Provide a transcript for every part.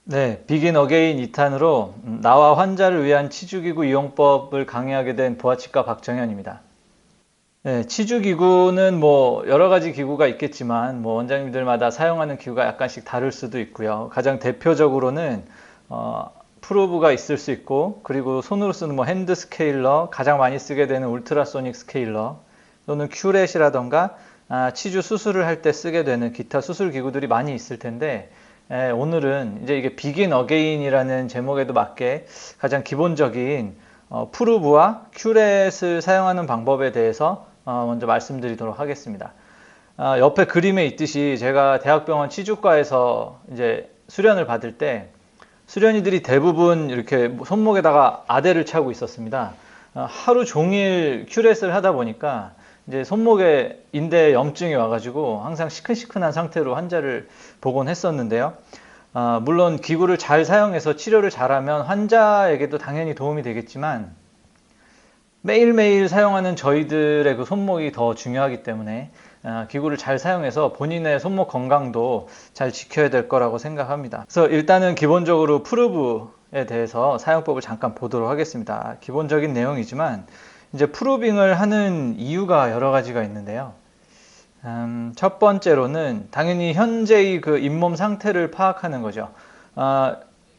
네, 비긴 어게인 2탄으로 나와 환자를 위한 치주기구 이용법을 강의하게 된 부하치과 박정현입니다. 네, 치주기구는 뭐 여러 가지 기구가 있겠지만 뭐 원장님들마다 사용하는 기구가 약간씩 다를 수도 있고요. 가장 대표적으로는 프로브가 있을 수 있고, 그리고 손으로 쓰는 뭐 핸드 스케일러, 가장 많이 쓰게 되는 울트라소닉 스케일러, 또는 큐렛이라던가 치주 수술을 할 때 쓰게 되는 기타 수술 기구들이 많이 있을 텐데, 오늘은 이제 이게 비긴 어게인이라는 제목에도 맞게 가장 기본적인 프루브와 큐렛을 사용하는 방법에 대해서 먼저 말씀드리도록 하겠습니다. 옆에 그림에 있듯이 제가 대학병원 치주과에서 이제 수련을 받을 때 수련이들이 대부분 이렇게 손목에다가 아대를 차고 있었습니다. 하루 종일 큐렛을 하다 보니까 이제 손목에 인대에 염증이 와가지고 항상 시큰시큰한 상태로 환자를 보곤 했었는데요. 물론 기구를 잘 사용해서 치료를 잘하면 환자에게도 당연히 도움이 되겠지만 매일매일 사용하는 저희들의 그 손목이 더 중요하기 때문에 기구를 잘 사용해서 본인의 손목 건강도 잘 지켜야 될 거라고 생각합니다. 그래서 일단은 기본적으로 프루브에 대해서 사용법을 잠깐 보도록 하겠습니다. 기본적인 내용이지만 이제 프루빙을 하는 이유가 여러 가지가 있는데요. 첫 번째로는 당연히 현재의 그 잇몸 상태를 파악하는 거죠.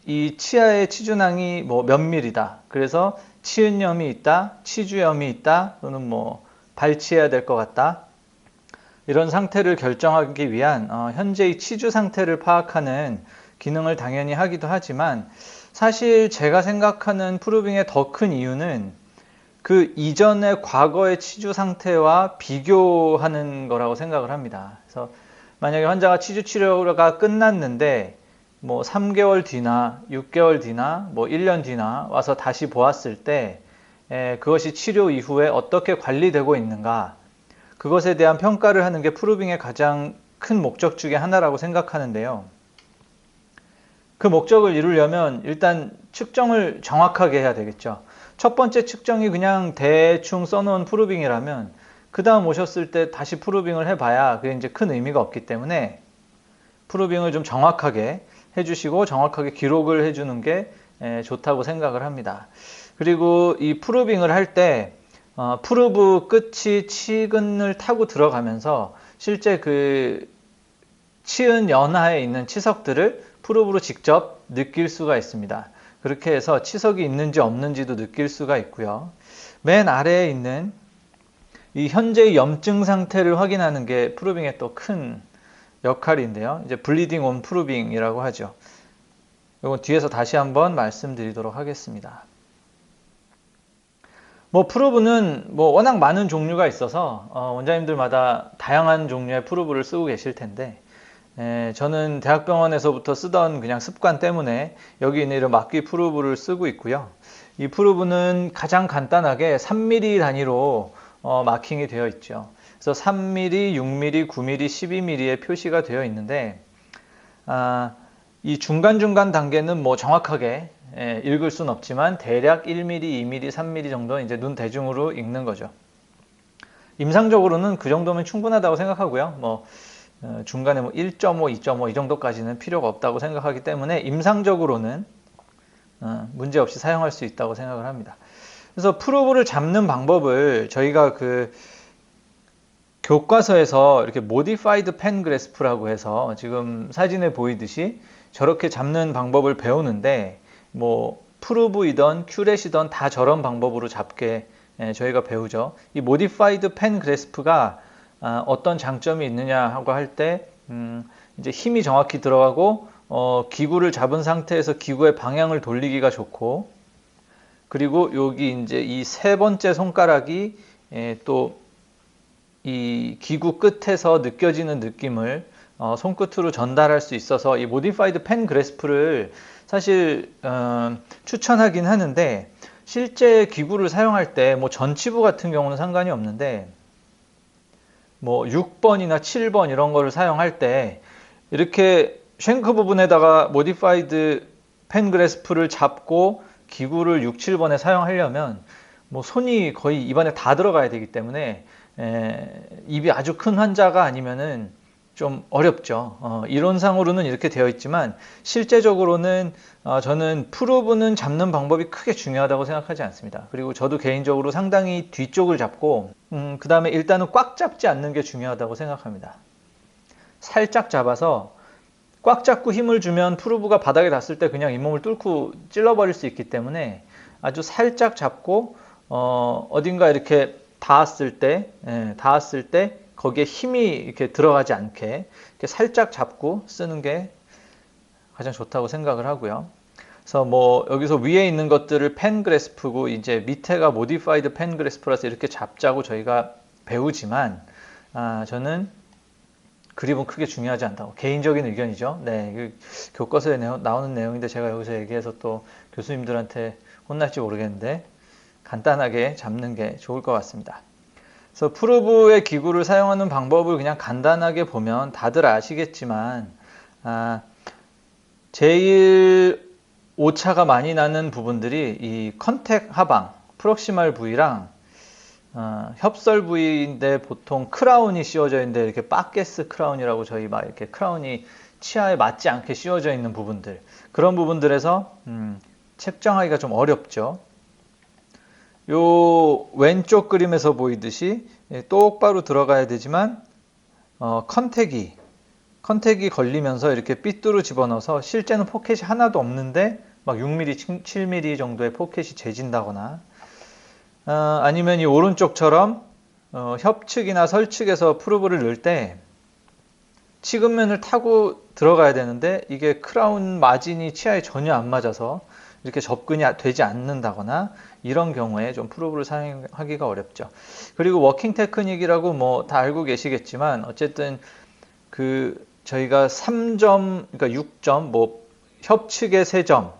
이 치아의 치주낭이 뭐 몇 밀이다. 그래서 치은염이 있다, 치주염이 있다, 또는 뭐 발치해야 될 것 같다. 이런 상태를 결정하기 위한 현재의 치주 상태를 파악하는 기능을 당연히 하기도 하지만, 사실 제가 생각하는 프루빙의 더 큰 이유는 그 이전의 과거의 치주 상태와 비교하는 거라고 생각을 합니다. 그래서 만약에 환자가 치주 치료가 끝났는데 뭐 3개월 뒤나 6개월 뒤나 뭐 1년 뒤나 와서 다시 보았을 때 그것이 치료 이후에 어떻게 관리되고 있는가, 그것에 대한 평가를 하는 게 프루빙의 가장 큰 목적 중에 하나라고 생각하는데요. 그 목적을 이루려면 일단 측정을 정확하게 해야 되겠죠. 첫 번째 측정이 그냥 대충 써놓은 프루빙이라면 그 다음 오셨을 때 다시 프루빙을 해봐야 그게 이제 큰 의미가 없기 때문에 프루빙을 좀 정확하게 해주시고 정확하게 기록을 해주는 게 좋다고 생각을 합니다. 그리고 이 프루빙을 할 때 프루브 끝이 치근을 타고 들어가면서 실제 그 치은 연하에 있는 치석들을 프루브로 직접 느낄 수가 있습니다. 그렇게 해서 치석이 있는지 없는지도 느낄 수가 있고요. 맨 아래에 있는 이 현재의 염증 상태를 확인하는 게 프루빙의 또 큰 역할인데요. 이제 블리딩 온 프루빙이라고 하죠. 이건 뒤에서 다시 한번 말씀드리도록 하겠습니다. 뭐 프루브는 뭐 워낙 많은 종류가 있어서 원장님들마다 다양한 종류의 프루브를 쓰고 계실 텐데, 저는 대학병원에서부터 쓰던 그냥 습관 때문에 여기 있는 이런 막귀 프루브를 쓰고 있고요. 이 프루브는 가장 간단하게 3mm 단위로 마킹이 되어 있죠. 그래서 3mm, 6mm, 9mm, 12mm의 표시가 되어 있는데, 이 중간중간 단계는 뭐 정확하게 읽을 수는 없지만 대략 1mm, 2mm, 3mm 정도는 이제 눈 대중으로 읽는 거죠. 임상적으로는 그 정도면 충분하다고 생각하고요. 뭐 중간에 뭐 1.5, 2.5 이 정도까지는 필요가 없다고 생각하기 때문에 임상적으로는 문제없이 사용할 수 있다고 생각을 합니다. 그래서 프로브를 잡는 방법을 저희가 그 교과서에서 이렇게 모디파이드 펜 그래스프라고 해서 지금 사진에 보이듯이 저렇게 잡는 방법을 배우는데, 뭐 프루브이던 큐렛이던 다 저런 방법으로 잡게 저희가 배우죠. 이 모디파이드 펜 그래스프가 어떤 장점이 있느냐 하고 할 때 이제 힘이 정확히 들어가고 기구를 잡은 상태에서 기구의 방향을 돌리기가 좋고, 그리고 여기 이제 이 세 번째 손가락이 또 이 기구 끝에서 느껴지는 느낌을 손끝으로 전달할 수 있어서 이 모디파이드 펜 그래스프를 사실 추천하긴 하는데, 실제 기구를 사용할 때 뭐 전치부 같은 경우는 상관이 없는데 뭐 6번이나 7번 이런 거를 사용할 때 이렇게 쉔크 부분에다가 모디파이드 펜 그래스프를 잡고 기구를 6, 7번에 사용하려면 뭐 손이 거의 입안에 다 들어가야 되기 때문에 입이 아주 큰 환자가 아니면은 좀 어렵죠. 이론상으로는 이렇게 되어 있지만 실제적으로는 저는 프로브는 잡는 방법이 크게 중요하다고 생각하지 않습니다. 그리고 저도 개인적으로 상당히 뒤쪽을 잡고 그 다음에 일단은 꽉 잡지 않는 게 중요하다고 생각합니다. 살짝 잡아서 꽉 잡고 힘을 주면 프로브가 바닥에 닿았을 때 그냥 잇몸을 뚫고 찔러버릴 수 있기 때문에 아주 살짝 잡고 어딘가 이렇게 닿았을 때 거기에 힘이 이렇게 들어가지 않게 이렇게 살짝 잡고 쓰는 게 가장 좋다고 생각을 하고요. 그래서 뭐 여기서 위에 있는 것들을 펜 그래스프고 이제 밑에가 모디파이드 펜 그래스프라서 이렇게 잡자고 저희가 배우지만 저는 그립은 크게 중요하지 않다고 개인적인 의견이죠. 네, 교과서에 나오는 내용인데 제가 여기서 얘기해서 또 교수님들한테 혼날지 모르겠는데 간단하게 잡는 게 좋을 것 같습니다. 그래서 프로브의 기구를 사용하는 방법을 그냥 간단하게 보면 다들 아시겠지만 제일 오차가 많이 나는 부분들이 이 컨택 하방, 프록시말 부위랑 협설 부위인데 보통 크라운이 씌워져 있는데 이렇게 바게스 크라운이라고 저희 막 이렇게 크라운이 치아에 맞지 않게 씌워져 있는 부분들 그런 부분들에서 측정하기가 좀 어렵죠. 요 왼쪽 그림에서 보이듯이 똑바로 들어가야 되지만 컨택이 걸리면서 이렇게 삐뚤어 집어넣어서 실제는 포켓이 하나도 없는데 막 6mm, 7mm 정도의 포켓이 재진다거나 아니면 이 오른쪽처럼 협측이나 설측에서 프로브를 넣을 때 치근면을 타고 들어가야 되는데 이게 크라운 마진이 치아에 전혀 안 맞아서 이렇게 접근이 되지 않는다거나 이런 경우에 좀 프로브를 사용하기가 어렵죠. 그리고 워킹 테크닉이라고 뭐 다 알고 계시겠지만 어쨌든 저희가 3점, 그러니까 6점, 뭐 협측에 3점,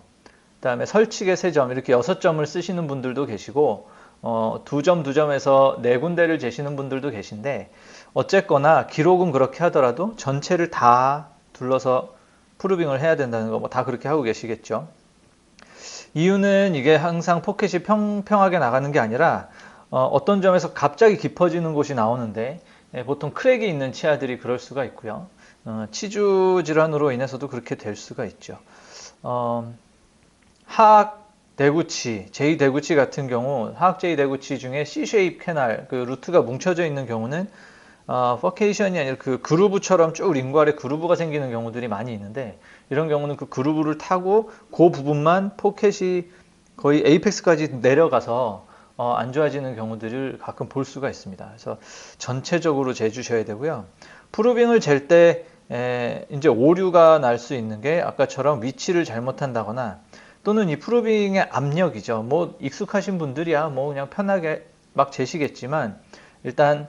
그다음에 설측에 3점 이렇게 6점을 쓰시는 분들도 계시고 2점, 2점에서 4군데를 재시는 분들도 계신데 어쨌거나 기록은 그렇게 하더라도 전체를 다 둘러서 프루빙을 해야 된다는 거 뭐 다 그렇게 하고 계시겠죠. 이유는 이게 항상 포켓이 평평하게 나가는 게 아니라 어떤 점에서 갑자기 깊어지는 곳이 나오는데 보통 크랙이 있는 치아들이 그럴 수가 있고요. 치주 질환으로 인해서도 그렇게 될 수가 있죠. 하악 대구치, 제2대구치 같은 경우 하악 제2대구치 중에 C-쉐입 캐날, 그 루트가 뭉쳐져 있는 경우는 퍼케이션이 아니라 그 그루브처럼 쭉 링구알에 그루브가 생기는 경우들이 많이 있는데 이런 경우는 그 그루브를 타고 그 부분만 포켓이 거의 에이펙스까지 내려가서 안 좋아지는 경우들을 가끔 볼 수가 있습니다. 그래서 전체적으로 재주셔야 되고요. 프루빙을 잴 때 이제 오류가 날 수 있는 게 아까처럼 위치를 잘못한다거나 또는 이 프루빙의 압력이죠. 뭐 익숙하신 분들이야 뭐 그냥 편하게 막 재시겠지만 일단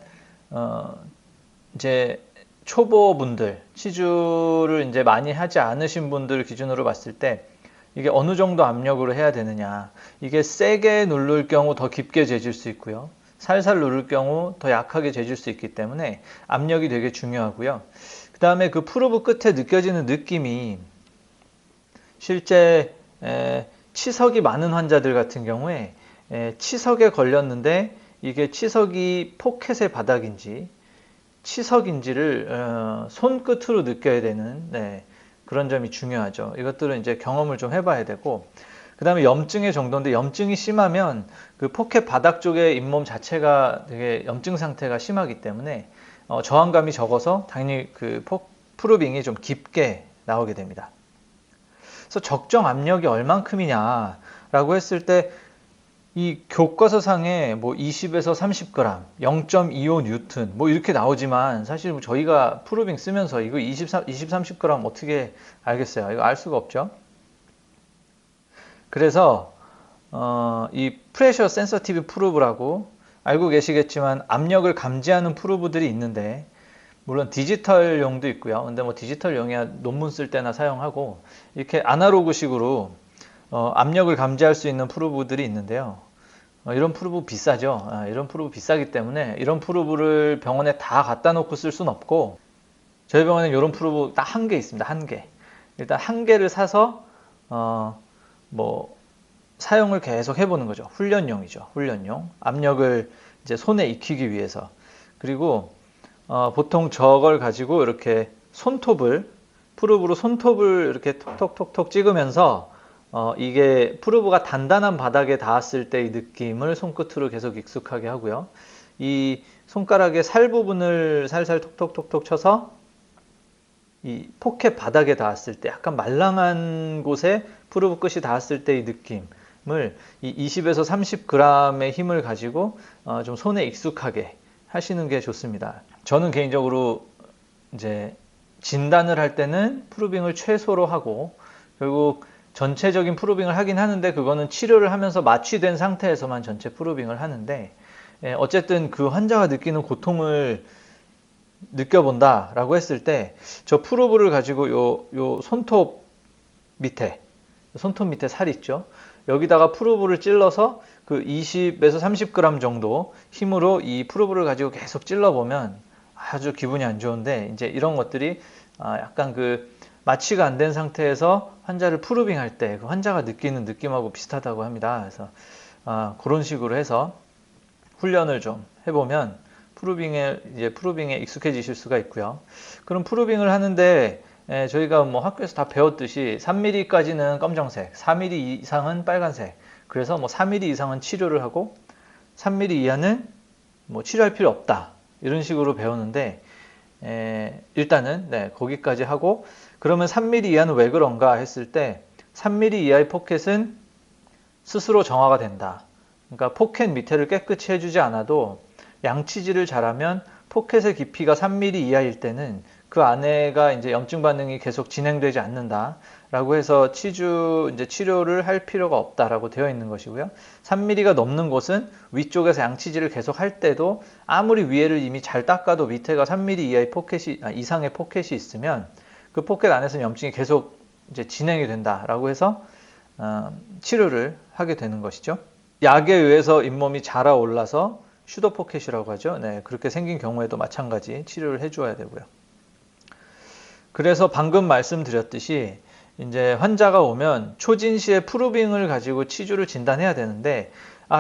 이제 초보분들, 치주를 이제 많이 하지 않으신 분들 기준으로 봤을 때 이게 어느 정도 압력으로 해야 되느냐. 이게 세게 누를 경우 더 깊게 재질 수 있고요. 살살 누를 경우 더 약하게 재질 수 있기 때문에 압력이 되게 중요하고요. 그 다음에 그 프로브 끝에 느껴지는 느낌이 실제 치석이 많은 환자들 같은 경우에 치석에 걸렸는데 이게 치석이 포켓의 바닥인지 치석인지를 손끝으로 느껴야 되는 그런 점이 중요하죠. 이것들은 이제 경험을 좀 해봐야 되고 그 다음에 염증의 정도인데 염증이 심하면 그 포켓 바닥 쪽의 잇몸 자체가 되게 염증 상태가 심하기 때문에 저항감이 적어서 당연히 그 프루빙이 좀 깊게 나오게 됩니다. 그래서 적정 압력이 얼만큼이냐라고 했을 때 이 교과서상에 뭐 20에서 30g, 0.25 뉴턴 뭐 이렇게 나오지만 사실 저희가 프루빙 쓰면서 이거 20, 30g 어떻게 알겠어요? 이거 알 수가 없죠. 그래서 이 프레셔 센서티브 프루브라고 알고 계시겠지만 압력을 감지하는 프루브들이 있는데 물론 디지털용도 있고요. 근데 뭐 디지털용이야 논문 쓸 때나 사용하고 이렇게 아날로그식으로 압력을 감지할 수 있는 프루브들이 있는데요. 이런 프루브 비싸죠. 이런 프루브 비싸기 때문에 이런 프루브를 병원에 다 갖다 놓고 쓸 수는 없고 저희 병원에는 이런 프루브 딱 한 개 있습니다. 한 개. 일단 한 개를 사서 뭐 사용을 계속 해보는 거죠. 훈련용이죠. 훈련용. 압력을 이제 손에 익히기 위해서. 그리고 보통 저걸 가지고 이렇게 푸르브로 손톱을 이렇게 톡톡톡톡 찍으면서 이게 푸르브가 단단한 바닥에 닿았을 때의 느낌을 손끝으로 계속 익숙하게 하고요. 이 손가락의 살 부분을 살살 톡톡톡톡 쳐서 이 포켓 바닥에 닿았을 때 약간 말랑한 곳에 푸르브 끝이 닿았을 때의 느낌을 이 20에서 30g의 힘을 가지고 좀 손에 익숙하게 하시는 게 좋습니다. 저는 개인적으로 이제 진단을 할 때는 프루빙을 최소로 하고 결국 전체적인 프루빙을 하긴 하는데 그거는 치료를 하면서 마취된 상태에서만 전체 프루빙을 하는데 어쨌든 그 환자가 느끼는 고통을 느껴본다라고 했을 때 저 프루브를 가지고 요 손톱 밑에 살 있죠. 여기다가 프루브를 찔러서 그 20에서 30g 정도 힘으로 이 프루브를 가지고 계속 찔러보면 아주 기분이 안 좋은데 이제 이런 것들이 약간 그 마취가 안 된 상태에서 환자를 프루빙 할 때 그 환자가 느끼는 느낌하고 비슷하다고 합니다. 그래서 그런 식으로 해서 훈련을 좀 해보면 프루빙에 익숙해지실 수가 있고요. 그럼 프루빙을 하는데 저희가 뭐 학교에서 다 배웠듯이 3mm까지는 검정색, 4mm 이상은 빨간색. 그래서 뭐 4mm 이상은 치료를 하고 3mm 이하는 뭐 치료할 필요 없다. 이런 식으로 배우는데 일단은 거기까지 하고 그러면 3mm 이하는 왜 그런가 했을 때 3mm 이하의 포켓은 스스로 정화가 된다. 그러니까 포켓 밑에를 깨끗이 해주지 않아도 양치질을 잘하면 포켓의 깊이가 3mm 이하일 때는 그 안에가 이제 염증 반응이 계속 진행되지 않는다라고 해서 치료를 할 필요가 없다라고 되어 있는 것이고요. 3mm가 넘는 곳은 위쪽에서 양치질을 계속 할 때도 아무리 위에를 이미 잘 닦아도 밑에가 3mm 이하의 이상의 포켓이 있으면 그 포켓 안에서는 염증이 계속 이제 진행이 된다라고 해서 치료를 하게 되는 것이죠. 약에 의해서 잇몸이 자라올라서 슈더 포켓이라고 하죠. 그렇게 생긴 경우에도 마찬가지 치료를 해줘야 되고요. 그래서 방금 말씀드렸듯이 이제 환자가 오면 초진시에 프루빙을 가지고 치주를 진단해야 되는데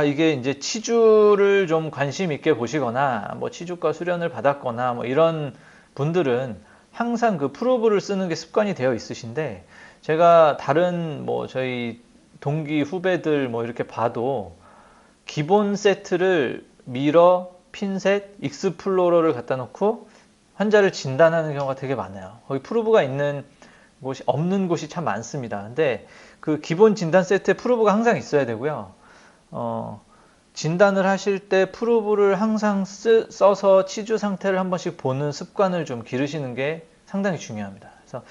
이게 이제 치주를 좀 관심 있게 보시거나 뭐 치주과 수련을 받았거나 뭐 이런 분들은 항상 그 프로브를 쓰는 게 습관이 되어 있으신데 제가 다른 뭐 저희 동기 후배들 뭐 이렇게 봐도 기본 세트를 미러, 핀셋, 익스플로러를 갖다 놓고 환자를 진단하는 경우가 되게 많아요. 거기 프루브가 있는 곳이 없는 곳이 참 많습니다. 근데 그 기본 진단 세트에 프루브가 항상 있어야 되고요. 진단을 하실 때 프루브를 항상 써서 치주 상태를 한 번씩 보는 습관을 좀 기르시는 게 상당히 중요합니다. 그래서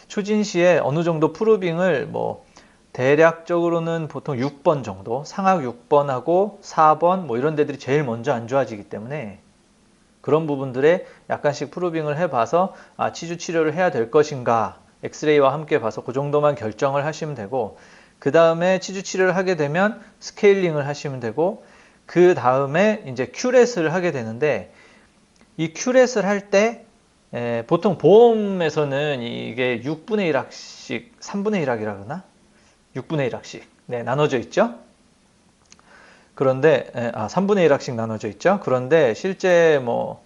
초진 시에 어느 정도 프루빙을 뭐 대략적으로는 보통 6번 정도, 상악 6번하고 4번 뭐 이런 데들이 제일 먼저 안 좋아지기 때문에 그런 부분들에 약간씩 프루빙을 해봐서 치주 치료를 해야 될 것인가 엑스레이와 함께 봐서 그 정도만 결정을 하시면 되고 그 다음에 치주 치료를 하게 되면 스케일링을 하시면 되고 그 다음에 이제 큐렛을 하게 되는데 이 큐렛을 할 때 보통 보험에서는 이게 6분의 1학씩 3분의 1학이라 그러나? 6분의 1학씩 나눠져 있죠. 그런데 3분의 1학씩 나눠져 있죠. 그런데 실제 뭐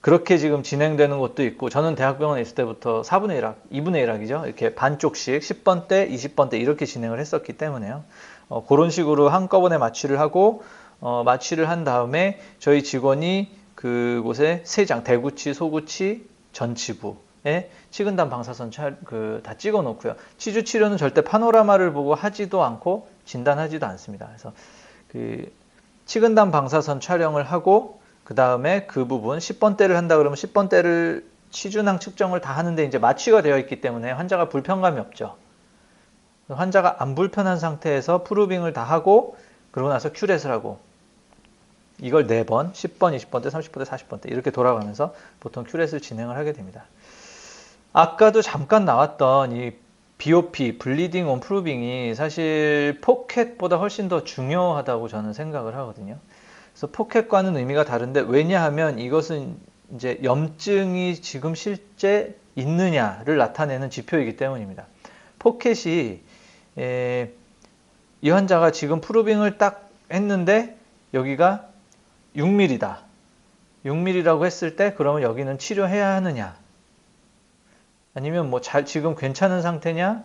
그렇게 지금 진행되는 것도 있고 저는 대학병원에 있을 때부터 4분의 1학, 2분의 1학이죠. 이렇게 반쪽씩 10번 때, 20번 때 이렇게 진행을 했었기 때문에요. 그런 식으로 한꺼번에 마취를 하고 마취를 한 다음에 저희 직원이 그곳에 세장 대구치, 소구치, 전치부에 치근단 방사선 다 찍어 놓고요. 치주 치료는 절대 파노라마를 보고 하지도 않고 진단하지도 않습니다. 그래서 그 치근단 방사선 촬영을 하고 그 다음에 그 부분 10번대를 한다 그러면 10번대를 치주낭 측정을 다 하는데 이제 마취가 되어 있기 때문에 환자가 불편감이 없죠. 환자가 안 불편한 상태에서 프루빙을 다 하고 그러고 나서 큐렛을 하고 이걸 4번, 10번, 20번대, 30번대, 40번대 이렇게 돌아가면서 보통 큐렛을 진행을 하게 됩니다. 아까도 잠깐 나왔던 이 BOP, 블리딩 온 프루빙이 사실 포켓보다 훨씬 더 중요하다고 저는 생각을 하거든요. 그래서 포켓과는 의미가 다른데 왜냐하면 이것은 이제 염증이 지금 실제 있느냐를 나타내는 지표이기 때문입니다. 포켓이 이 환자가 지금 프루빙을 딱 했는데 여기가 6mm다. 6mm라고 했을 때 그러면 여기는 치료해야 하느냐? 아니면 뭐 지금 괜찮은 상태냐?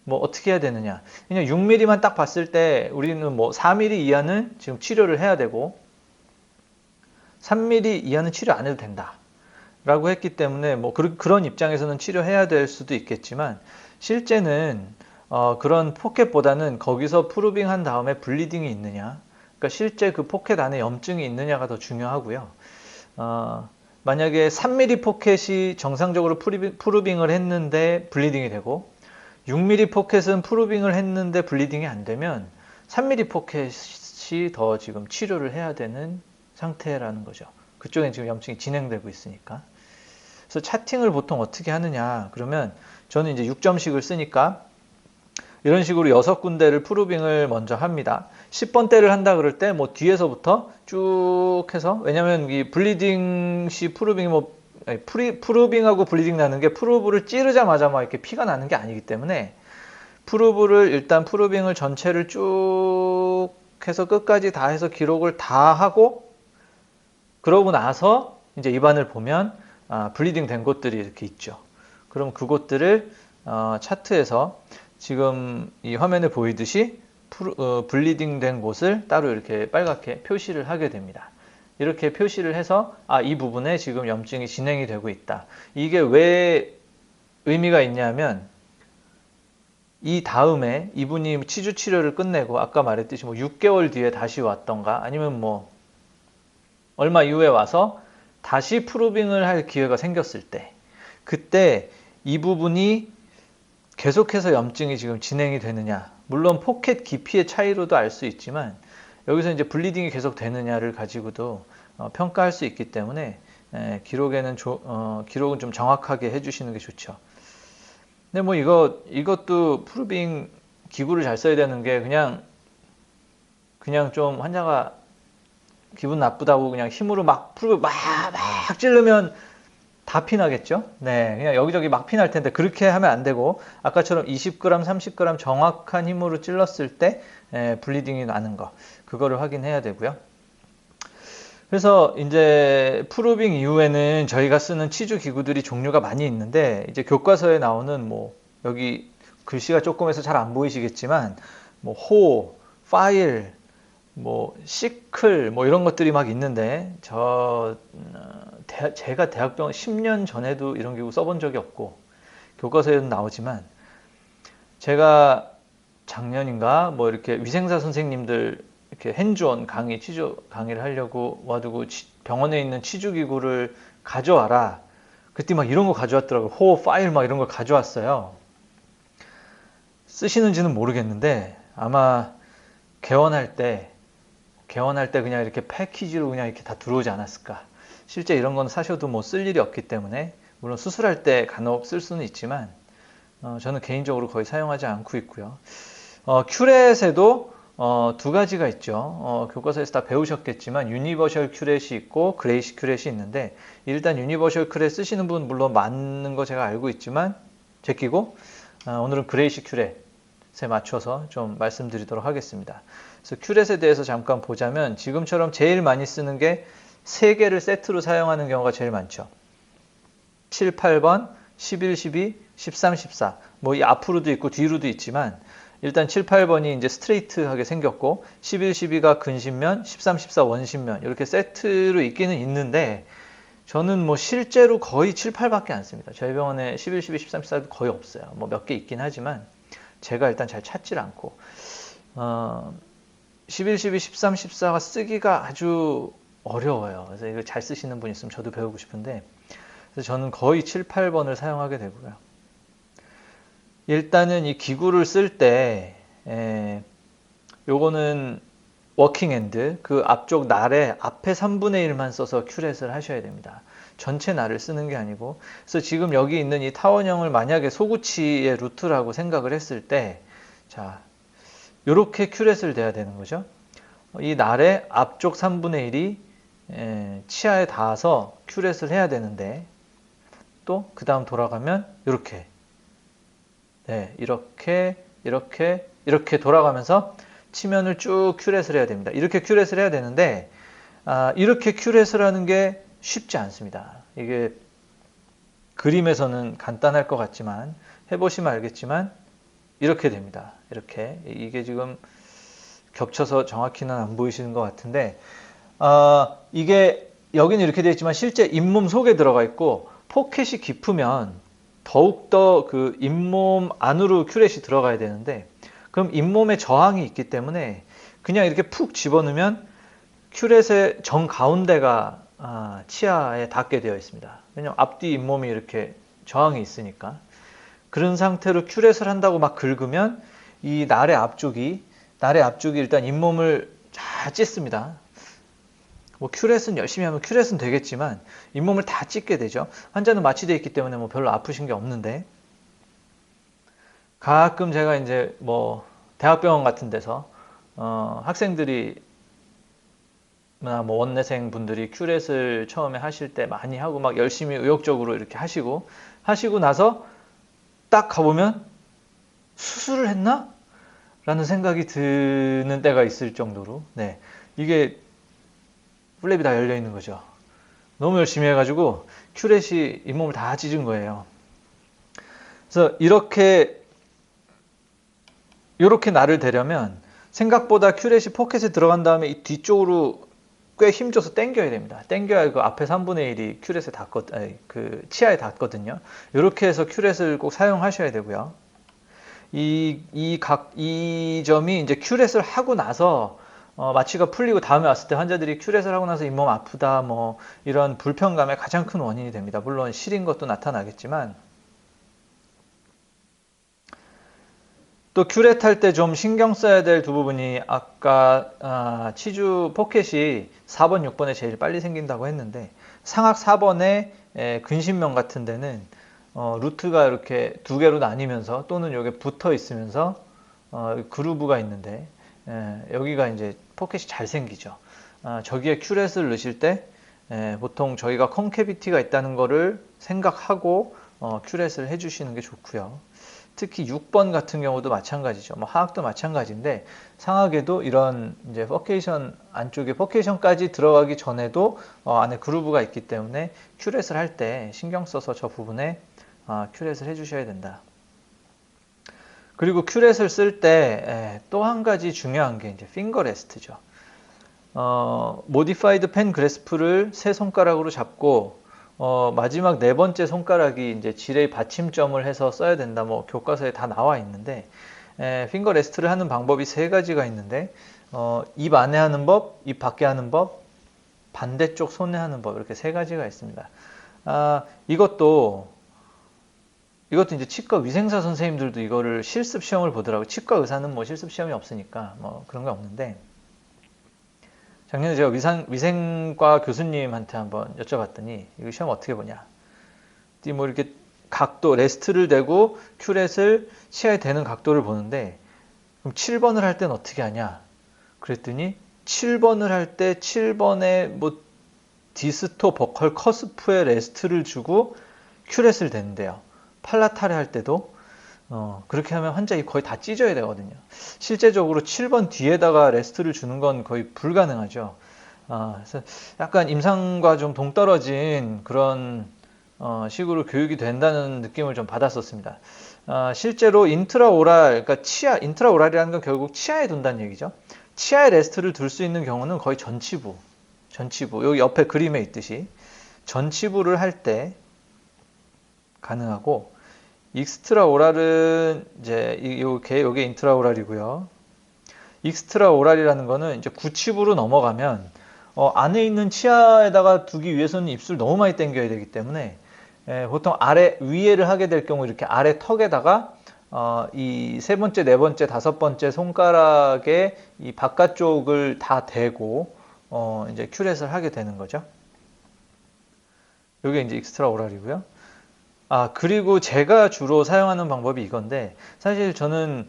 뭐 어떻게 해야 되느냐? 그냥 6mm만 딱 봤을 때 우리는 뭐 4mm 이하는 지금 치료를 해야 되고 3mm 이하는 치료 안 해도 된다. 라고 했기 때문에 뭐 그런 입장에서는 치료해야 될 수도 있겠지만 실제는 그런 포켓보다는 거기서 프루빙 한 다음에 블리딩이 있느냐, 그러니까 실제 그 포켓 안에 염증이 있느냐가 더 중요하고요. 만약에 3mm 포켓이 정상적으로 프루빙을 했는데 블리딩이 되고 6mm 포켓은 프루빙을 했는데 블리딩이 안 되면 3mm 포켓이 더 지금 치료를 해야 되는 상태라는 거죠. 그쪽엔 지금 염증이 진행되고 있으니까. 그래서 차팅을 보통 어떻게 하느냐? 그러면 저는 이제 6점씩을 쓰니까 이런 식으로 6군데를 프루빙을 먼저 합니다. 10번대를 한다 그럴 때 뭐 뒤에서부터 쭉 해서, 왜냐면 이 블리딩 시 프루빙이 프루빙하고 블리딩 나는 게 프루브를 찌르자마자 막 이렇게 피가 나는 게 아니기 때문에 일단 프루빙을 전체를 쭉 해서 끝까지 다 해서 기록을 다 하고 그러고 나서 이제 입안을 보면 블리딩 된 곳들이 이렇게 있죠. 그럼 그곳들을 차트에서 지금 이 화면에 보이듯이 블리딩 된 곳을 따로 이렇게 빨갛게 표시를 하게 됩니다. 이렇게 표시를 해서 이 부분에 지금 염증이 진행이 되고 있다. 이게 왜 의미가 있냐면 이 다음에 이분이 치주 치료를 끝내고 아까 말했듯이 뭐 6개월 뒤에 다시 왔던가 아니면 뭐 얼마 이후에 와서 다시 프루빙을 할 기회가 생겼을 때 그때 이 부분이 계속해서 염증이 지금 진행이 되느냐, 물론 포켓 깊이의 차이로도 알 수 있지만 여기서 이제 블리딩이 계속 되느냐를 가지고도 평가할 수 있기 때문에 기록은 좀 정확하게 해주시는 게 좋죠. 근데 뭐 이것도 프루빙 기구를 잘 써야 되는 게 그냥 좀 환자가 기분 나쁘다고 그냥 힘으로 막 찌르면 다 피나겠죠? 네, 그냥 여기저기 막 피날 텐데 그렇게 하면 안 되고 아까처럼 20g, 30g 정확한 힘으로 찔렀을 때 블리딩이 나는 거 그거를 확인해야 되고요. 그래서 이제 프루빙 이후에는 저희가 쓰는 치주 기구들이 종류가 많이 있는데 이제 교과서에 나오는 뭐 여기 글씨가 조금해서 잘 안 보이시겠지만 뭐 파일, 뭐 시클 뭐 이런 것들이 막 있는데 제가 대학병원 10년 전에도 이런 기구 써본 적이 없고 교과서에는 나오지만 제가 작년인가 뭐 이렇게 위생사 선생님들 이렇게 핸즈온 치주 강의를 하려고 와두고 병원에 있는 치주 기구를 가져와라. 그때 막 이런 거 가져왔더라고요. 파일 막 이런 걸 가져왔어요. 쓰시는지는 모르겠는데 아마 개원할 때 그냥 이렇게 패키지로 그냥 이렇게 다 들어오지 않았을까. 실제 이런 건 사셔도 뭐 쓸 일이 없기 때문에 물론 수술할 때 간혹 쓸 수는 있지만 저는 개인적으로 거의 사용하지 않고 있고요. 큐렛에도 두 가지가 있죠. 교과서에서 다 배우셨겠지만 유니버셜 큐렛이 있고 그레이시 큐렛이 있는데 일단 유니버셜 큐렛 쓰시는 분 물론 많은 거 제가 알고 있지만 제끼고 오늘은 그레이시 큐렛에 맞춰서 좀 말씀드리도록 하겠습니다. 그래서 큐렛에 대해서 잠깐 보자면 지금처럼 제일 많이 쓰는 게 3개를 세트로 사용하는 경우가 제일 많죠. 7, 8번, 11, 12, 13, 14 뭐 이 앞으로도 있고 뒤로도 있지만 일단 7, 8번이 이제 스트레이트하게 생겼고 11, 12가 근신면, 13, 14 원신면 이렇게 세트로 있기는 있는데 저는 뭐 실제로 거의 7, 8밖에 안 씁니다. 저희 병원에 11, 12, 13, 14도 거의 없어요. 뭐 몇 개 있긴 하지만 제가 일단 잘 찾질 않고 11, 12, 13, 14가 쓰기가 아주 어려워요. 그래서 이거 잘 쓰시는 분 있으면 저도 배우고 싶은데 그래서 저는 거의 7, 8번을 사용하게 되고요. 일단은 이 기구를 쓸 때 요거는 워킹 핸드 그 앞쪽 날에 앞에 3분의 1만 써서 큐렛을 하셔야 됩니다. 전체 날을 쓰는 게 아니고 그래서 지금 여기 있는 이 타원형을 만약에 소구치의 루트라고 생각을 했을 때 자 요렇게 큐렛을 대야 되는 거죠. 이 날의 앞쪽 3분의 1이 치아에 닿아서 큐렛을 해야 되는데 또 그 다음 돌아가면 이렇게 이렇게 돌아가면서 치면을 쭉 큐렛을 해야 됩니다. 이렇게 큐렛을 해야 되는데 이렇게 큐렛을 하는 게 쉽지 않습니다. 이게 그림에서는 간단할 것 같지만 해보시면 알겠지만 이렇게 됩니다. 이렇게 이게 지금 겹쳐서 정확히는 안 보이시는 것 같은데 이게 여기는 이렇게 되어 있지만 실제 잇몸 속에 들어가 있고 포켓이 깊으면 더욱더 그 잇몸 안으로 큐렛이 들어가야 되는데 그럼 잇몸에 저항이 있기 때문에 그냥 이렇게 푹 집어넣으면 큐렛의 정 가운데가 치아에 닿게 되어 있습니다. 왜냐하면 앞뒤 잇몸이 이렇게 저항이 있으니까. 그런 상태로 큐렛을 한다고 막 긁으면 이 나래 앞쪽이 일단 잇몸을 잘 찢습니다. 뭐 큐렛은 열심히 하면 큐렛은 되겠지만 잇몸을 다 찢게 되죠. 환자는 마취되어 있기 때문에 뭐 별로 아프신 게 없는데 가끔 제가 이제 뭐 대학병원 같은 데서 학생들이 뭐 원내생 분들이 큐렛을 처음에 하실 때 많이 하고 막 열심히 의욕적으로 이렇게 하시고 나서 딱 가보면 수술을 했나? 라는 생각이 드는 때가 있을 정도로 네, 이게 플랩이 다 열려 있는 거죠. 너무 열심히 해가지고 큐렛이 잇몸을 다 찢은 거예요. 그래서 이렇게 날을 대려면 생각보다 큐렛이 포켓에 들어간 다음에 이 뒤쪽으로 꽤 힘줘서 당겨야 됩니다. 당겨야 그 앞에 3분의 1이 큐렛에 그 치아에 닿거든요. 이렇게 해서 큐렛을 꼭 사용하셔야 되고요. 이 점이 이제 큐렛을 하고 나서 마취가 풀리고 다음에 왔을 때 환자들이 큐렛을 하고 나서 잇몸 아프다 뭐 이런 불편감의 가장 큰 원인이 됩니다. 물론 시린 것도 나타나겠지만 또 큐렛 할 때 좀 신경 써야 될 두 부분이 아까 치주 포켓이 4번, 6번에 제일 빨리 생긴다고 했는데 상악 4번의 근심면 같은 데는 루트가 이렇게 두 개로 나뉘면서 또는 여기 붙어 있으면서 그루브가 있는데 여기가 이제 포켓이 잘 생기죠. 저기에 큐렛을 넣으실 때 보통 저희가 컨캐비티가 있다는 거를 생각하고 큐렛을 해주시는 게 좋고요. 특히 6번 같은 경우도 마찬가지죠. 뭐 하악도 마찬가지인데 상악에도 이런 이제 퍼케이션 안쪽에 퍼케이션까지 들어가기 전에도 안에 그루브가 있기 때문에 큐렛을 할 때 신경 써서 저 부분에 큐렛을 해주셔야 된다. 그리고 큐렛을 쓸 때 또 한 가지 중요한 게 이제 핑거 레스트죠. 모디파이드 펜 그래스프를 세 손가락으로 잡고 마지막 네 번째 손가락이 이제 지뢰 받침점을 해서 써야 된다. 뭐 교과서에 다 나와 있는데 핑거 레스트를 하는 방법이 세 가지가 있는데 입 안에 하는 법, 입 밖에 하는 법, 반대쪽 손에 하는 법 이렇게 세 가지가 있습니다. 이것도 이제 치과 위생사 선생님들도 이거를 실습 시험을 보더라고요. 치과 의사는 뭐 실습 시험이 없으니까 뭐 그런 게 없는데 작년에 제가 위생과 교수님한테 한번 여쭤봤더니 이거 시험 어떻게 보냐. 뭐 이렇게 각도, 레스트를 대고 큐렛을 치아에 대는 각도를 보는데 그럼 7번을 할 때는 어떻게 하냐. 그랬더니 7번을 할 때 7번에 뭐 디스토 버컬 커스프에 레스트를 주고 큐렛을 댄대요. 팔라타레 할 때도 그렇게 하면 환자 입 거의 다 찢어야 되거든요. 실제적으로 7번 뒤에다가 레스트를 주는 건 거의 불가능하죠. 그래서 약간 임상과 좀 동떨어진 그런 식으로 교육이 된다는 느낌을 좀 받았었습니다. 실제로 인트라오랄, 그러니까 인트라오랄이라는 건 결국 치아에 둔다는 얘기죠. 치아에 레스트를 둘 수 있는 경우는 거의 전치부, 여기 옆에 그림에 있듯이 전치부를 할 때 가능하고 익스트라오랄은 이제 요게 인트라오랄이고요. 익스트라오랄이라는 거는 이제 구칩으로 넘어가면 안에 있는 치아에다가 두기 위해서는 입술 너무 많이 당겨야 되기 때문에 보통 아래 위에를 하게 될 경우 이렇게 아래 턱에다가 이 세 번째, 네 번째, 다섯 번째 손가락에 이 바깥쪽을 다 대고 이제 큐렛을 하게 되는 거죠. 요게 이제 익스트라오랄이고요. 그리고 제가 주로 사용하는 방법이 이건데 사실 저는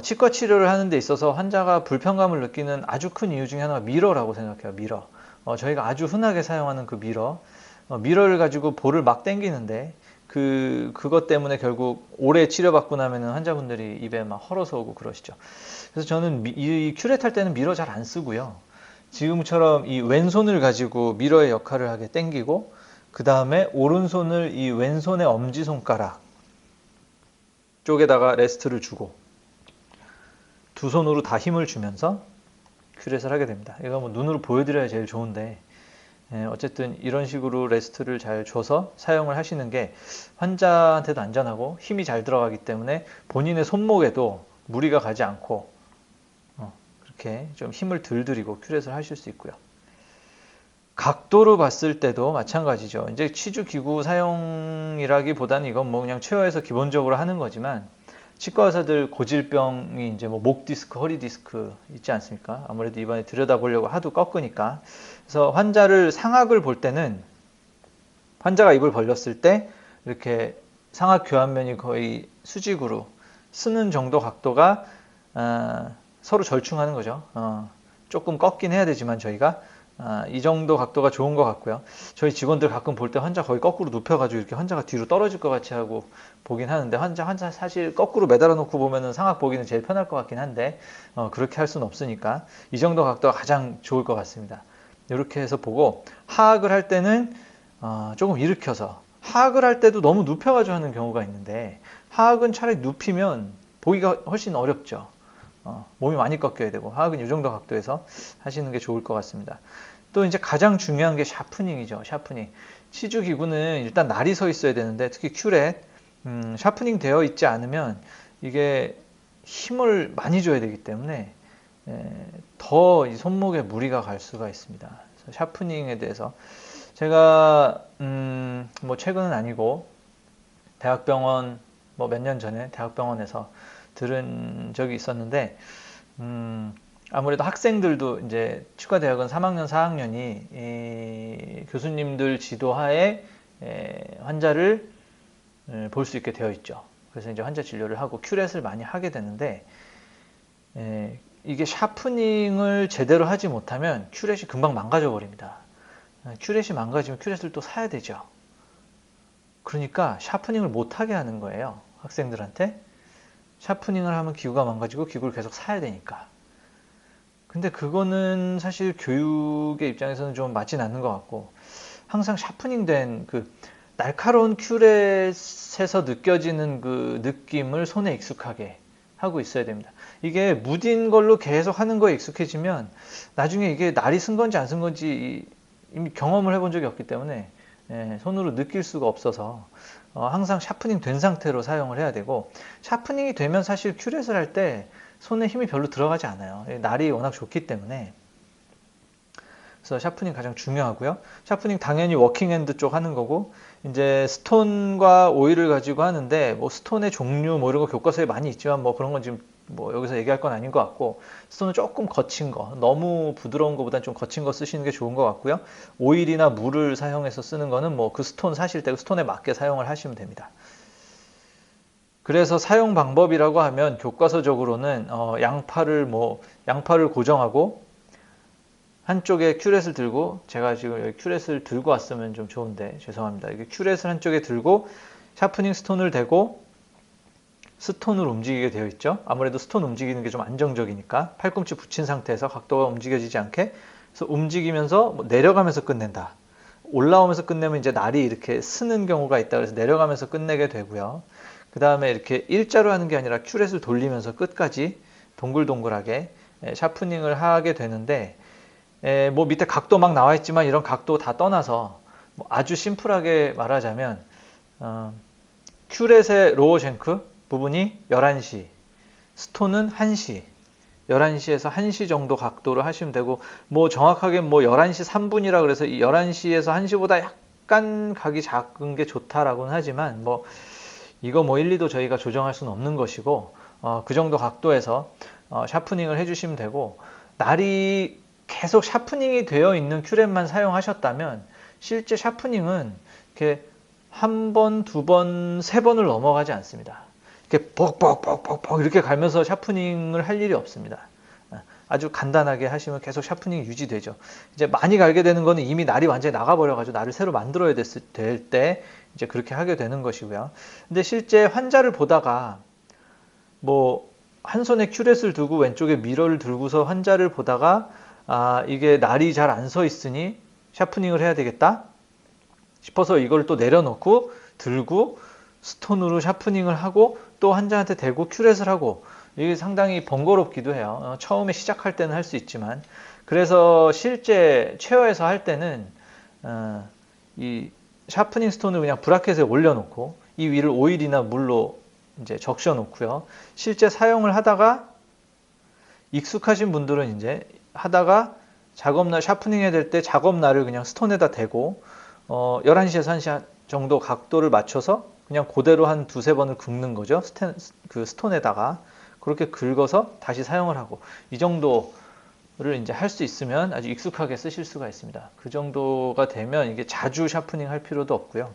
치과 치료를 하는 데 있어서 환자가 불편감을 느끼는 아주 큰 이유 중에 하나가 미러라고 생각해요. 미러. 저희가 아주 흔하게 사용하는 그 미러. 미러를 가지고 볼을 막 당기는데 그것 때문에 결국 오래 치료받고 나면은 환자분들이 입에 막 헐어서 오고 그러시죠. 그래서 저는 이 큐렛 할 때는 미러 잘 안 쓰고요. 지금처럼 이 왼손을 가지고 미러의 역할을 하게 당기고, 그 다음에 오른손을 이 왼손의 엄지손가락 쪽에다가 레스트를 주고 두 손으로 다 힘을 주면서 큐렛을 하게 됩니다. 이거 뭐 눈으로 보여드려야 제일 좋은데, 어쨌든 이런 식으로 레스트를 잘 줘서 사용을 하시는 게 환자한테도 안전하고 힘이 잘 들어가기 때문에 본인의 손목에도 무리가 가지 않고 그렇게 좀 힘을 덜 들이고 큐렛을 하실 수 있고요. 각도로 봤을 때도 마찬가지죠. 이제 치주 기구 사용이라기보다는 이건 뭐 그냥 체어에서 기본적으로 하는 거지만, 치과 의사들 고질병이 이제 뭐 목 디스크, 허리 디스크 있지 않습니까? 아무래도 이번에 들여다보려고 하도 꺾으니까. 그래서 환자를 상악을 볼 때는 환자가 입을 벌렸을 때 이렇게 상악 교환면이 거의 수직으로 쓰는 정도 각도가 서로 절충하는 거죠. 조금 꺾긴 해야 되지만 저희가 이 정도 각도가 좋은 것 같고요. 저희 직원들 가끔 볼 때 환자 거의 거꾸로 눕혀가지고 이렇게 환자가 뒤로 떨어질 것 같이 하고 보긴 하는데, 환자 사실 거꾸로 매달아 놓고 보면은 상악 보기는 제일 편할 것 같긴 한데, 그렇게 할 수는 없으니까 이 정도 각도가 가장 좋을 것 같습니다. 이렇게 해서 보고, 하악을 할 때는 조금 일으켜서, 하악을 할 때도 너무 눕혀가지고 하는 경우가 있는데, 하악은 차라리 눕히면 보기가 훨씬 어렵죠. 몸이 많이 꺾여야 되고, 하악은 이 정도 각도에서 하시는 게 좋을 것 같습니다. 또 이제 가장 중요한 게 샤프닝이죠. 샤프닝. 치주 기구는 일단 날이 서 있어야 되는데, 특히 큐렛, 샤프닝 되어 있지 않으면 이게 힘을 많이 줘야 되기 때문에 더 이 손목에 무리가 갈 수가 있습니다. 그래서 샤프닝에 대해서 제가 뭐 최근은 아니고 대학병원 뭐 몇 년 전에 대학병원에서 들은 적이 있었는데, 아무래도 학생들도 이제 치과대학은 3학년, 4학년이 교수님들 지도하에 환자를 볼 수 있게 되어 있죠. 그래서 이제 환자 진료를 하고 큐렛을 많이 하게 되는데, 이게 샤프닝을 제대로 하지 못하면 큐렛이 금방 망가져 버립니다. 큐렛이 망가지면 큐렛을 또 사야 되죠. 그러니까 샤프닝을 못하게 하는 거예요, 학생들한테. 샤프닝을 하면 기구가 망가지고 기구를 계속 사야 되니까. 근데 그거는 사실 교육의 입장에서는 좀 맞진 않는 것 같고, 항상 샤프닝 된 그 날카로운 큐렛에서 느껴지는 그 느낌을 손에 익숙하게 하고 있어야 됩니다. 이게 무딘 걸로 계속 하는 거에 익숙해지면 나중에 이게 날이 쓴 건지 안 쓴 건지 이미 경험을 해본 적이 없기 때문에 손으로 느낄 수가 없어서 항상 샤프닝 된 상태로 사용을 해야 되고, 샤프닝이 되면 사실 큐렛을 할 때 손에 힘이 별로 들어가지 않아요. 날이 워낙 좋기 때문에. 그래서 샤프닝 가장 중요하고요. 샤프닝 당연히 워킹핸드 쪽 하는 거고, 이제 스톤과 오일을 가지고 하는데, 뭐 스톤의 종류 뭐 이런 거 교과서에 많이 있지만 뭐 그런 건 지금 뭐 여기서 얘기할 건 아닌 것 같고, 스톤은 조금 거친 거, 너무 부드러운 것보다는 좀 거친 거 쓰시는 게 좋은 것 같고요. 오일이나 물을 사용해서 쓰는 거는 뭐 그 스톤 사실 때 스톤에 맞게 사용을 하시면 됩니다. 그래서 사용 방법이라고 하면 교과서적으로는 양팔을 고정하고 한쪽에 큐렛을 들고, 제가 지금 여기 큐렛을 들고 왔으면 좀 좋은데 죄송합니다. 이게 큐렛을 한쪽에 들고 샤프닝 스톤을 대고 스톤을 움직이게 되어 있죠. 아무래도 스톤 움직이는 게 좀 안정적이니까 팔꿈치 붙인 상태에서 각도가 움직여지지 않게. 그래서 움직이면서 뭐 내려가면서 끝낸다. 올라오면서 끝내면 이제 날이 이렇게 쓰는 경우가 있다. 그래서 내려가면서 끝내게 되고요. 그 다음에 이렇게 일자로 하는 게 아니라 큐렛을 돌리면서 끝까지 동글동글하게 샤프닝을 하게 되는데, 뭐 밑에 각도 막 나와 있지만 이런 각도 다 떠나서 뭐 아주 심플하게 말하자면, 큐렛의 로어 쉔크 부분이 11시, 스톤은 1시, 11시에서 1시 정도 각도로 하시면 되고, 뭐 정확하게 뭐 11시 3분이라 그래서 이 11시에서 1시보다 약간 각이 작은 게 좋다라고는 하지만, 뭐 이거 뭐 1, 2도 저희가 조정할 수는 없는 것이고, 그 정도 각도에서 샤프닝을 해주시면 되고, 날이 계속 샤프닝이 되어 있는 큐렛만 사용하셨다면 실제 샤프닝은 이렇게 한 번, 두 번, 세 번을 넘어가지 않습니다. 이렇게 뻑뻑뻑뻑뻑 이렇게 갈면서 샤프닝을 할 일이 없습니다. 아주 간단하게 하시면 계속 샤프닝이 유지되죠. 이제 많이 갈게 되는 거는 이미 날이 완전히 나가버려가지고 날을 새로 만들어야 될 때 이제 그렇게 하게 되는 것이고요. 근데 실제 환자를 보다가 뭐 한 손에 큐렛을 두고 왼쪽에 미러를 들고서 환자를 보다가 아, 이게 날이 잘 안 서 있으니 샤프닝을 해야 되겠다 싶어서 이걸 또 내려놓고 들고 스톤으로 샤프닝을 하고 또 환자한테 대고 큐렛을 하고 이게 상당히 번거롭기도 해요. 처음에 시작할 때는 할 수 있지만 그래서 실제 체어에서 할 때는 이 샤프닝 스톤을 그냥 브라켓에 올려놓고 이 위를 오일이나 물로 이제 적셔 놓고요. 실제 사용을 하다가 익숙하신 분들은 이제 하다가 작업날 샤프닝 해야 될 때 작업날을 그냥 스톤에다 대고 11시에서 1시 정도 각도를 맞춰서 그냥 그대로 한 두세 번을 긁는 거죠. 그 스톤에다가 그렇게 긁어서 다시 사용을 하고 이 정도를 이제 할 수 있으면 아주 익숙하게 쓰실 수가 있습니다. 그 정도가 되면 이게 자주 샤프닝 할 필요도 없고요.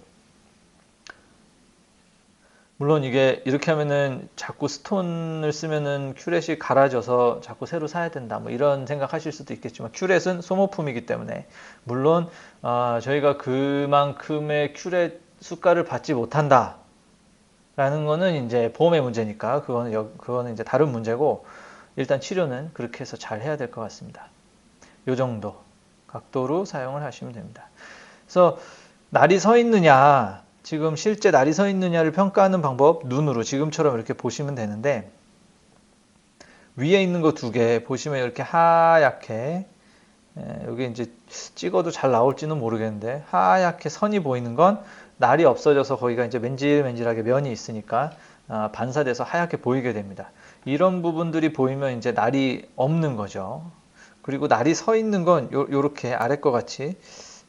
물론 이게 이렇게 하면은 자꾸 스톤을 쓰면은 큐렛이 갈아져서 자꾸 새로 사야 된다 뭐 이런 생각하실 수도 있겠지만 큐렛은 소모품이기 때문에 물론 저희가 그만큼의 큐렛 수가를 받지 못한다 라는 거는 이제 보험의 문제니까 그거는 이제 다른 문제고 일단 치료는 그렇게 해서 잘 해야 될 것 같습니다. 요 정도 각도로 사용을 하시면 됩니다. 그래서 날이 서 있느냐 지금 실제 날이 서 있느냐를 평가하는 방법 눈으로 지금처럼 이렇게 보시면 되는데 위에 있는 거 두 개 보시면 이렇게 하얗게 여기 이제 찍어도 잘 나올지는 모르겠는데 하얗게 선이 보이는 건 날이 없어져서 거기가 이제 맨질맨질하게 면이 있으니까 반사돼서 하얗게 보이게 됩니다. 이런 부분들이 보이면 이제 날이 없는 거죠. 그리고 날이 서 있는 건 요렇게 아래 거 같이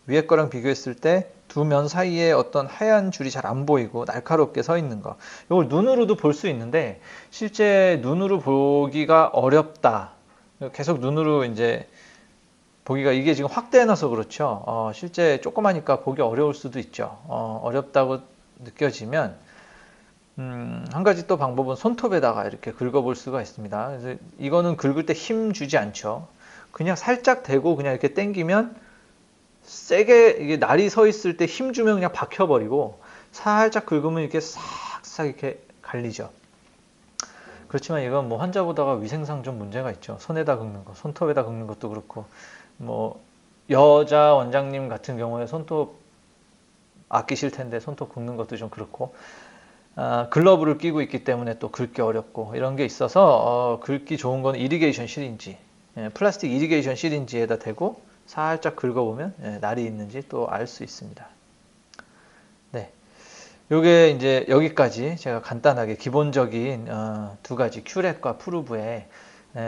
위에 거랑 비교했을 때 두 면 사이에 어떤 하얀 줄이 잘 안 보이고 날카롭게 서 있는 거. 이걸 눈으로도 볼 수 있는데 실제 눈으로 보기가 어렵다. 계속 눈으로 이제 보기가 이게 지금 확대해놔서 그렇죠. 실제 조그마니까 보기 어려울 수도 있죠. 어렵다고 느껴지면 한 가지 또 방법은 손톱에다가 이렇게 긁어볼 수가 있습니다. 그래서 이거는 긁을 때 힘 주지 않죠. 그냥 살짝 대고 그냥 이렇게 당기면 세게 이게 날이 서 있을 때 힘 주면 그냥 박혀버리고 살짝 긁으면 이렇게 싹싹 이렇게 갈리죠. 그렇지만 이건 뭐 환자 보다가 위생상 좀 문제가 있죠. 손에다 긁는 거, 손톱에다 긁는 것도 그렇고 뭐 여자 원장님 같은 경우에 손톱 아끼실 텐데 손톱 긁는 것도 좀 그렇고 글러브를 끼고 있기 때문에 또 긁기 어렵고 이런 게 있어서 긁기 좋은 건 이리게이션 시린지 플라스틱 이리게이션 시린지에다 대고 살짝 긁어보면 날이 있는지 또 알 수 있습니다. 네, 요게 이제 여기까지 제가 간단하게 기본적인 두 가지 큐렛과 프루브의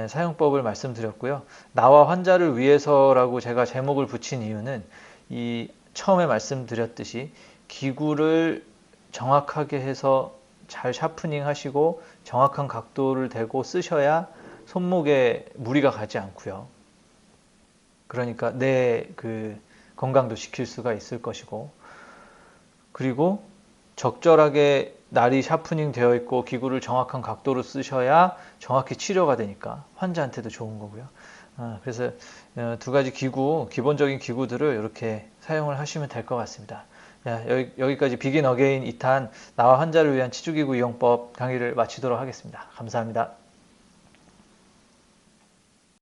사용법을 말씀드렸고요. 나와 환자를 위해서라고 제가 제목을 붙인 이유는 이 처음에 말씀드렸듯이 기구를 정확하게 해서 잘 샤프닝 하시고 정확한 각도를 대고 쓰셔야 손목에 무리가 가지 않고요. 그러니까 내 그 건강도 지킬 수가 있을 것이고 그리고 적절하게 날이 샤프닝 되어 있고 기구를 정확한 각도로 쓰셔야 정확히 치료가 되니까 환자한테도 좋은 거고요. 그래서 두 가지 기구, 기본적인 기구들을 이렇게 사용을 하시면 될 것 같습니다. 여기까지 비긴 어게인 2탄 나와 환자를 위한 치주기구 이용법 강의를 마치도록 하겠습니다. 감사합니다.